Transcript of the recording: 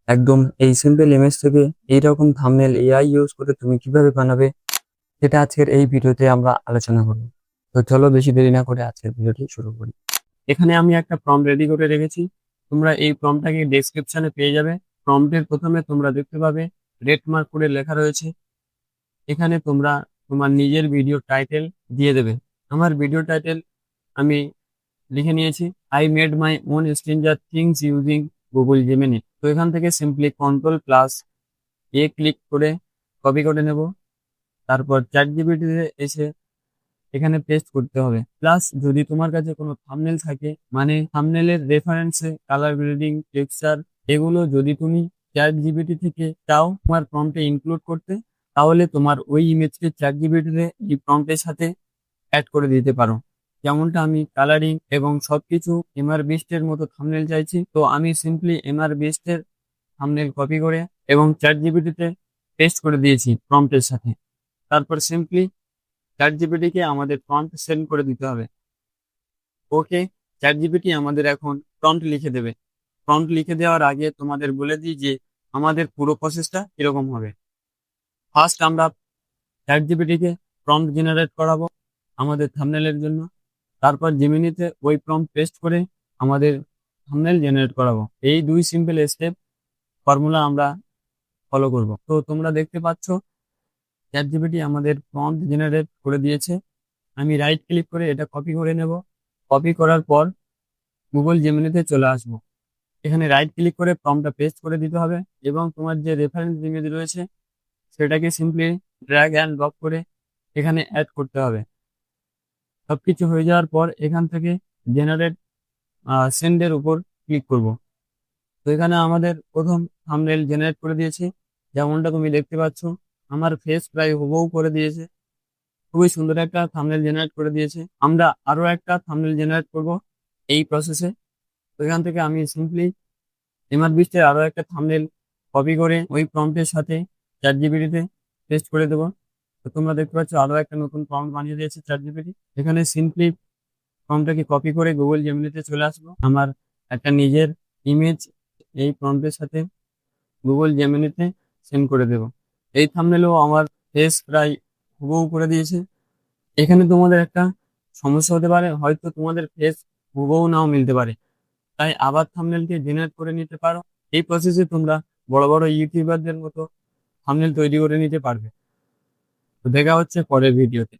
একদম এই simple image থেকে এইরকম থাম্বনেল এআই ইউজ করে তুমি কিভাবে বানাবে সেটা আজকের এই ভিডিওতে আমরা আলোচনা করব। তো চলো বেশি দেরি না করে আজকের ভিডিওটি শুরু করি। এখানে আমি একটা প্রম্পট রেডি করে রেখেছি। তোমরা এই প্রম্পটটাকে ডেসক্রিপশনে পেয়ে যাবে। প্রম্পটের প্রথমে তোমরা দেখতে পাবে রেড মার্ক করে লেখা রয়েছে। এখানে তোমরা তোমার নিজের ভিডিও টাইটেল দিয়ে দেবে। আমার ভিডিও টাইটেল আমি লিখে নিয়েছি, I made my own stranger things using Google Gemini. তো এখান থেকে সিম্পলি কন্ট্রোল+A ক্লিক করে কপি করে নেব। তারপর চ্যাট জিপিটিতে এসে এখানে পেস্ট করতে হবে। প্লাস যদি তোমার কাছে কোনো থাম্বনেল থাকে, মানে থাম্বনেলের রেফারেন্সে কালার গ্রেডিং, টেক্সচার, এগুলো যদি তুমি চ্যাট জিপিটি থেকে চাও তোমার প্রম্পটে ইনক্লুড করতে, তাহলে তোমার ওই ইমেজকে চ্যাট জিপিটিতে এই প্রম্পটের সাথে অ্যাড করে দিতে পারো। যেমনটা আমি কালারিং এবং সবকিছু এমআর বিস্টের মতো থাম্বনেল চাইছি, তো আমি সিম্পলি এমআর বিস্টের থাম্বনেল কপি করে এবং চ্যাট জিপিটিতে পেস্ট করে দিয়েছি প্রম্পটের সাথে। তারপর সিম্পলি চ্যাট জিপিটিকে আমাদের প্রম্পট সেন্ড করে দিতে হবে। ওকে, চ্যাট জিপিটি আমাদের এখন প্রম্পট লিখে দেবে। প্রম্পট লিখে দেওয়ার আগে তোমাদের বলে দিই যে আমাদের পুরো প্রসেসটা এরকম হবে। ফার্স্ট আমরা চ্যাট জিপিটিকে প্রম্পট জেনারেট করাবো আমাদের থাম্বনেলের জন্য। তারপর জেমিনিতে ওই প্রম্পট পেস্ট করে আমাদের থাম্বনেল জেনারেট করাবো। এই দুই সিম্পল স্টেপ ফর্মুলা আমরা ফলো করব। তো তোমরা দেখতে পাচ্ছ চ্যাট জিপিটি আমাদের প্রম্পট জেনারেট করে দিয়েছে। আমি রাইট ক্লিক করে এটা কপি করে নেব। কপি করার পর গুগল জেমিনিতে চলে আসব। এখানে রাইট ক্লিক করে প্রম্পটটা পেস্ট করে দিতে হবে এবং তোমার যে রেফারেন্স ইমেজ রয়েছে সেটাকে সিম্পলি ড্র্যাগ অ্যান্ড ড্রপ করে এখানে অ্যাড করতে হবে। সবকিছু হয়ে যাওয়ার পর এখান থেকে জেনারেট সেন্ডের উপর ক্লিক করব। তো এখানে আমাদের প্রথম থাম্বনেল জেনারেট করে দিয়েছে, যেমনটা তুমি দেখতে পাচ্ছ আমার ফেস প্রায় হুবহু করে দিয়েছে। খুবই সুন্দর একটা থাম্বনেল জেনারেট করে দিয়েছে। আমরা আরো একটা থাম্বনেল জেনারেট করব এই প্রসেসে। তো এখান থেকে আমি সিম্পলি এমআর বিস্টের আরো একটা থাম্বনেল কপি করে ওই প্রম্পটের সাথে চ্যাট জিপিটিতে পেস্ট করে দেবো। তো তোমরা দেখতে পাচ্ছ আরো একটা নতুন প্রম্পট বানিয়ে দিয়েছে চ্যাট জিপিটি। এখানে সিম্পলি প্রম্পটটাকে কপি করে গুগল জেমিনিতে চলে আসবো। আমার একটা নিজের ইমেজ এই প্রম্পটের সাথে গুগল জেমিনিতে সেন্ড করে দেব। এই থাম্বনেলও আমার ফেস প্রায় হুবহু করে দিয়েছে। এখানে তোমাদের একটা সমস্যা হতে পারে, হয়তো তোমাদের ফেস হুবহু নাও মিলতে পারে, তাই আবার থাম্বনেলকে জেনারেট করে নিতে পারো। এই প্রসেসে তোমরা বড় বড় ইউটিউবারদের মতো থাম্বনেল তৈরি করে নিতে পারবে। তো দেখা হচ্ছে পরের ভিডিওতে।